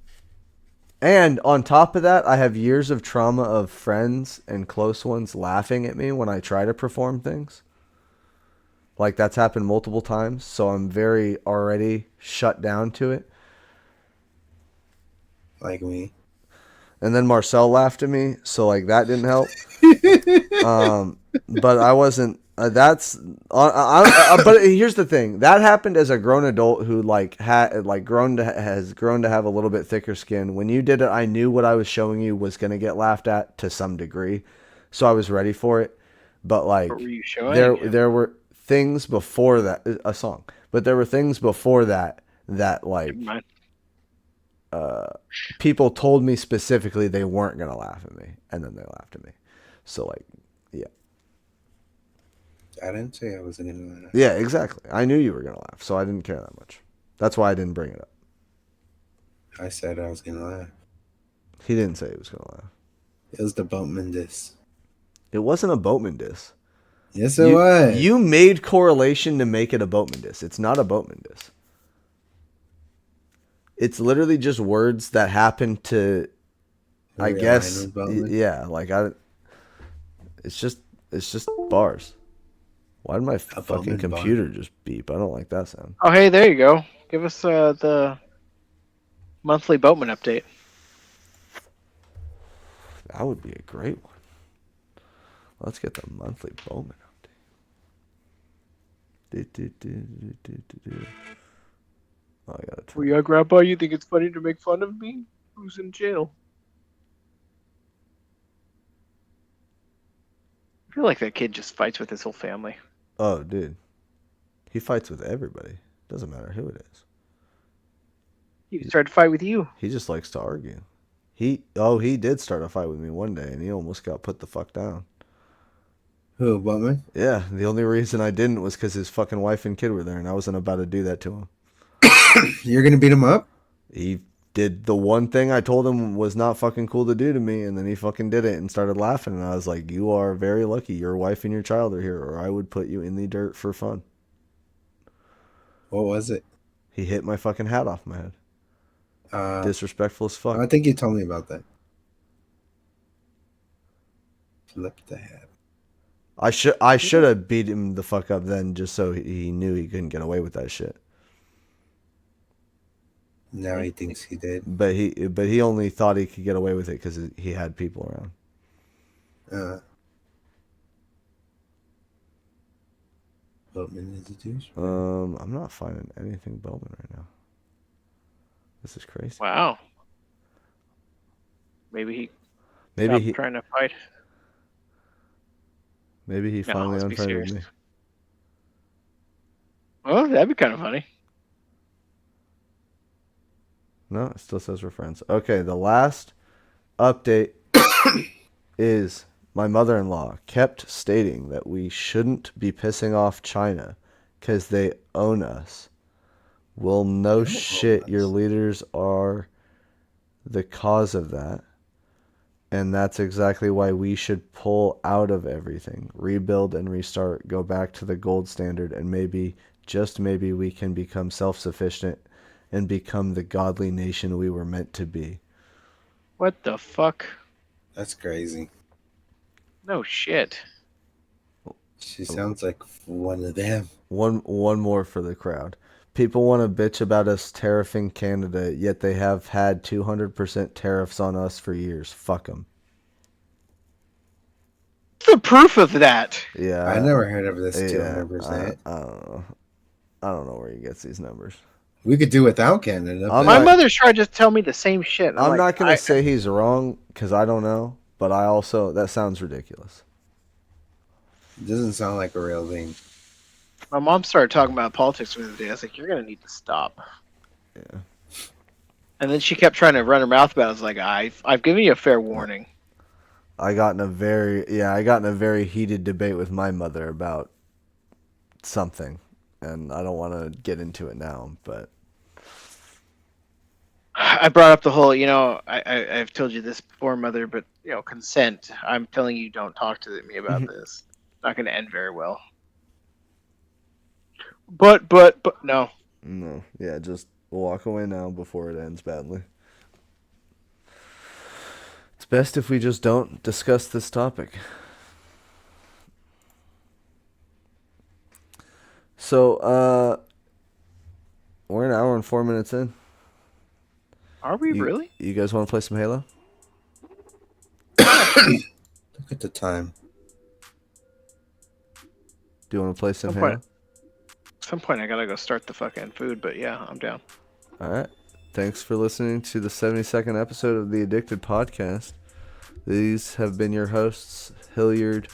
And on top of that, I have years of trauma of friends and close ones laughing at me when I try to perform things. Like, that's happened multiple times, so I'm very already shut down to it. Like me. And then Marcelle laughed at me, so like that didn't help. But I wasn't. But here's the thing: that happened as a grown adult who has grown to have a little bit thicker skin. When you did it, I knew what I was showing you was going to get laughed at to some degree, so I was ready for it. But like, what were you showing? There were things before that, a song, but there were things before that like. People told me specifically they weren't going to laugh at me, and then they laughed at me. So, like, yeah. I didn't say I wasn't going to laugh. Yeah, exactly. I knew you were going to laugh, so I didn't care that much. That's why I didn't bring it up. I said I was going to laugh. He didn't say he was going to laugh. It was the Boatman diss. It wasn't a Boatman diss. Yes, it was. You made correlation to make it a Boatman diss. It's not a Boatman diss. It's literally just words that happen to, I guess, yeah. Like it's just bars. Why did my fucking computer just beep? I don't like that sound. Oh, hey, there you go. Give us the monthly Boatman update. That would be a great one. Let's get the monthly Boatman update. Oh, I got it. Well, yeah, Grandpa, you think it's funny to make fun of me? Who's in jail? I feel like that kid just fights with his whole family. Oh, dude. He fights with everybody. Doesn't matter who it is. He tried to fight with you. He just likes to argue. He did start a fight with me one day, and he almost got put the fuck down. Who, Boatman? Yeah, the only reason I didn't was because his fucking wife and kid were there, and I wasn't about to do that to him. You're gonna beat him up? He did the one thing I told him was not fucking cool to do to me, and then he fucking did it and started laughing, and I was like, you are very lucky your wife and your child are here, or I would put you in the dirt for fun. What was it? He hit my fucking hat off my head. Disrespectful as fuck. I think you told me about that. Flip the hat. I should have beat him the fuck up then, just so he knew he couldn't get away with that shit. Now he thinks he did. But he only thought he could get away with it because he had people around. Boatman is a douche. I'm not finding anything Boatman right now. This is crazy. Wow. Maybe he trying to fight. Maybe he finally unfriended me. Well, that'd be kind of funny. No, it still says we're friends. Okay, the last update is my mother-in-law kept stating that we shouldn't be pissing off China because they own us. Well, no shit, your leaders are the cause of that. And that's exactly why we should pull out of everything, rebuild and restart, go back to the gold standard, and maybe, just maybe, we can become self-sufficient and become the godly nation we were meant to be. What the fuck? That's crazy. No shit. She sounds like one of them. One more for the crowd. People want to bitch about us tariffing Canada, yet they have had 200% tariffs on us for years. Fuck them. What's the proof of that? Yeah. I never heard of this Yeah, 200%. I don't know. I don't know where he gets these numbers. We could do without Canada. My mother's tried to tell me the same shit. I'm not going to say he's wrong because I don't know, but I also, that sounds ridiculous. It doesn't sound like a real thing. My mom started talking about politics the other day. I was like, you're going to need to stop. Yeah. And then she kept trying to run her mouth about it. I was like, I've given you a fair warning. I got in a very heated debate with my mother about something, and I don't want to get into it now, but I brought up the whole, I've told you this before, Mother, but, consent. I'm telling you, don't talk to me about this. It's not going to end very well. But, no. No, yeah, just walk away now before it ends badly. It's best if we just don't discuss this topic. So, we're an hour and 4 minutes in. Are we really? You guys want to play some Halo? Look at the time. Do you want to play some Halo? At some point, I gotta go start the fucking food, but yeah, I'm down. All right. Thanks for listening to the 72nd episode of the Addicted Podcast. These have been your hosts, Hilliard,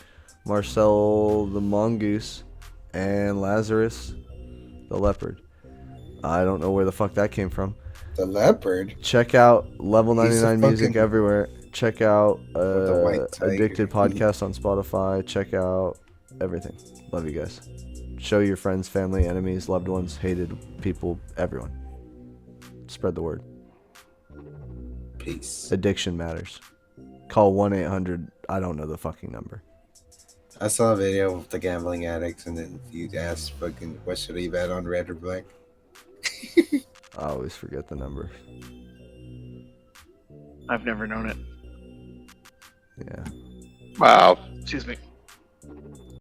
Marcelle the Mongoose, and Lazarus the Leopard. I don't know where the fuck that came from. The Leopard? Check out Level 99 Music everywhere. Check out Addicted Podcast on Spotify. Check out everything. Love you guys. Show your friends, family, enemies, loved ones, hated people, everyone. Spread the word. Peace. Addiction matters. Call 1-800, I don't know the fucking number. I saw a video of the gambling addicts, and then you asked fucking, what should he bet on, red or black? I always forget the number. I've never known it. Yeah. Wow. Excuse me.